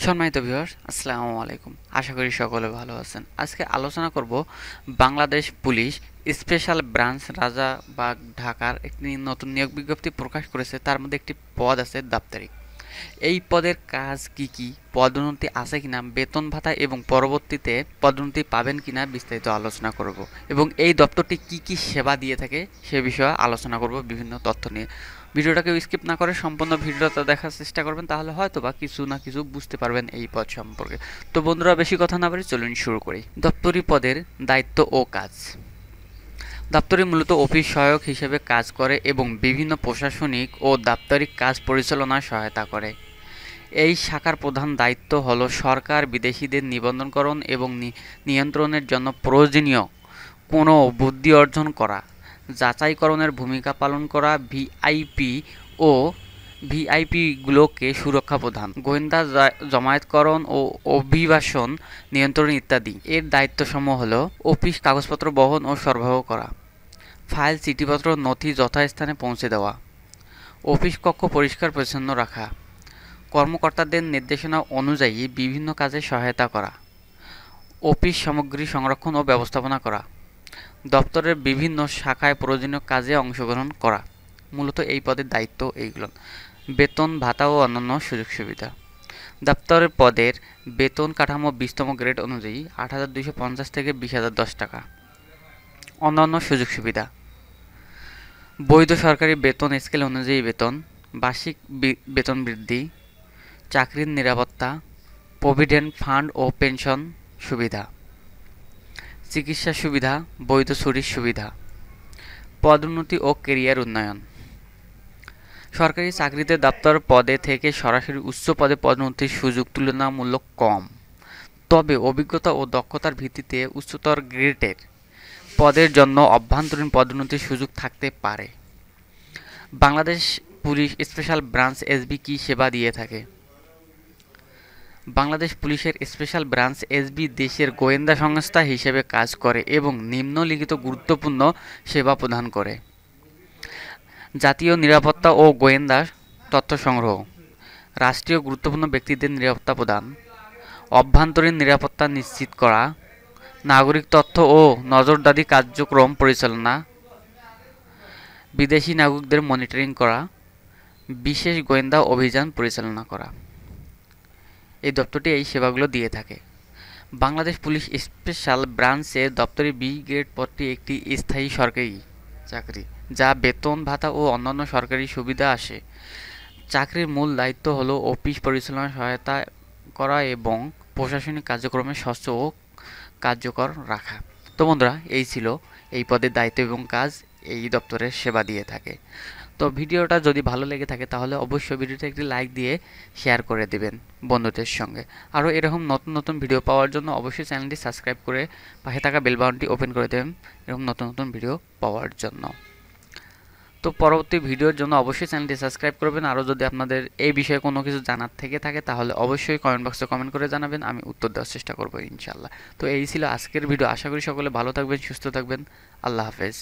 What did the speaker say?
সম্মানিত ভিউয়ার্স, আসসালামু আলাইকুম। আশা করি সকলে ভালো আছেন। আজকে আলোচনা করব Bangladesh police special branch Rajarbagh ঢাকার একটি নতুন নিয়োগ বিজ্ঞপ্তি প্রকাশ করেছে। তার মধ্যে একটি পদ আছে দাপ্তরিক। এই পদের কাজ কি কি, পদোন্নতি আছে কিনা, বেতন ভাতা এবং পরবর্তীতে পদোন্নতি পাবেন কিনা বিস্তারিত আলোচনা করব এবং এই দপ্তরটি কি কি সেবা দিয়ে থাকে সে বিষয়ে আলোচনা করব বিভিন্ন তথ্য নিয়ে। ভিডিওটাকে স্কিপ না করে সম্পূর্ণ ভিডিওটা দেখার চেষ্টা করবেন, তাহলে হয়তো বা কিছু না কিছু বুঝতে পারবেন এই পদ সম্পর্কে। তো বন্ধুরা, বেশি কথা না বলে চলুন শুরু করি। দপ্তরি পদের দায়িত্ব ও কাজ। দপ্তরি মূলত অফিস সহায়ক হিসেবে কাজ করে এবং বিভিন্ন প্রশাসনিক ও দাপ্তরিক কাজ পরিচালনায় সহায়তা করে। এই শাখার প্রধান দায়িত্ব হল সরকার বিদেশিদের নিবন্ধনকরণ এবং নিয়ন্ত্রণের জন্য প্রয়োজনীয় কোনো বুদ্ধি অর্জন করা, যাচাইকরণের ভূমিকা পালন করা, ও ভিআইপিগুলোকে সুরক্ষা প্রদান, গোয়েন্দা জমায়েতকরণ ও অভিবাসন নিয়ন্ত্রণ ইত্যাদি। এর দায়িত্বসমূহ হল অফিস কাগজপত্র বহন ও সরবরাহ করা, ফাইল চিঠিপত্র নথি যথাস্থানে পৌঁছে দেওয়া, অফিস কক্ষ পরিষ্কার পরিচ্ছন্ন রাখা, কর্মকর্তাদের নির্দেশনা অনুযায়ী বিভিন্ন কাজে সহায়তা করা, অফিস সামগ্রী সংরক্ষণ ও ব্যবস্থাপনা করা, দপ্তরের বিভিন্ন শাখায় প্রয়োজনীয় কাজে অংশগ্রহণ করা। মূলত এই পদের দায়িত্ব এইগুলো। বেতন ভাতা ও অন্যান্য সুযোগ সুবিধা। দপ্তরের পদের বেতন কাঠামো 20তম গ্রেড অনুযায়ী ৮,২৫০ থেকে ২০,০১০ টাকা। অন্যান্য সুযোগ সুবিধা: বৈধ সরকারি বেতন স্কেল অনুযায়ী বেতন, বার্ষিক বেতন বৃদ্ধি, চাকরির নিরাপত্তা, প্রভিডেন্ট ফান্ড ও পেনশন সুবিধা, চিকিৎসা সুবিধা, বৈধ ছুটির সুবিধা, পদোন্নতি ও ক্যারিয়ার উন্নয়ন। সরকারি চাকরিতে দপ্তর পদে থেকে সরাসরি উচ্চ পদে পদোন্নতির সুযোগ তুলনামূলক কম, তবে অভিজ্ঞতা ও দক্ষতার ভিত্তিতে উচ্চতর গ্রেডের পদের জন্য অভ্যন্তরীণ পদোন্নতির সুযোগ থাকতে পারে। Bangladesh police special branch SB কি সেবা দিয়ে থাকে? বাংলাদেশ পুলিশের স্পেশাল ব্রাঞ্চ এসবি দেশের গোয়েন্দা সংস্থা হিসেবে কাজ করে এবং নিম্নলিখিত গুরুত্বপূর্ণ সেবা প্রদান করে: জাতীয় নিরাপত্তা ও গোয়েন্দা তথ্য সংগ্রহ, রাষ্ট্রীয় গুরুত্বপূর্ণ ব্যক্তিদের নিরাপত্তা প্রদান, অভ্যন্তরীণ নিরাপত্তা নিশ্চিত করা, নাগরিক তথ্য ও নজরদারি কার্যক্রম পরিচালনা, বিদেশি নাগরিকদের মনিটরিং করা, বিশেষ গোয়েন্দা অভিযান পরিচালনা করা। এই দপ্তরটি এই সেবাগুলো দিয়ে থাকে। বাংলাদেশ পুলিশ স্পেশাল ব্রাঞ্চের দপ্তরি বি গ্রেড পদটি একটি স্থায়ী সরকারি চাকরি, যা বেতন ভাতা ও অন্যান্য সরকারি সুবিধা আসে। চাকরির মূল দায়িত্ব হল অফিস পরিচালনায় সহায়তা করা এবং প্রশাসনিক কার্যক্রমে স্বচ্ছ ও কার্যকর রাখা। তো বন্ধুরা, এই ছিল এই পদের দায়িত্ব এবং কাজ এই দপ্তরের সেবা দিয়ে থাকে। তো ভিডিওটা যদি ভালো লেগে থাকে তাহলে অবশ্যই ভিডিওতে একটি লাইক দিয়ে শেয়ার করে দেবেন বন্ধুদের সঙ্গে। আরও এরকম নতুন নতুন ভিডিও পাওয়ার জন্য অবশ্যই চ্যানেলটি সাবস্ক্রাইব করে পাশে থাকা বেল বাটনটি ওপেন করে দেবেন এরকম নতুন নতুন ভিডিও পাওয়ার জন্য। তো পরবর্তী ভিডিওর জন্য অবশ্যই চ্যানেলটি সাবস্ক্রাইব করবেন। আরও যদি আপনাদের এই বিষয়ে কোনো কিছু জানার থেকে থাকে তাহলে অবশ্যই কমেন্ট বক্সে কমেন্ট করে জানাবেন, আমি উত্তর দেওয়ার চেষ্টা করবো ইনশাল্লাহ। তো এই ছিল আজকের ভিডিও। আশা করি সকলে ভালো থাকবেন, সুস্থ থাকবেন। আল্লাহ হাফেজ।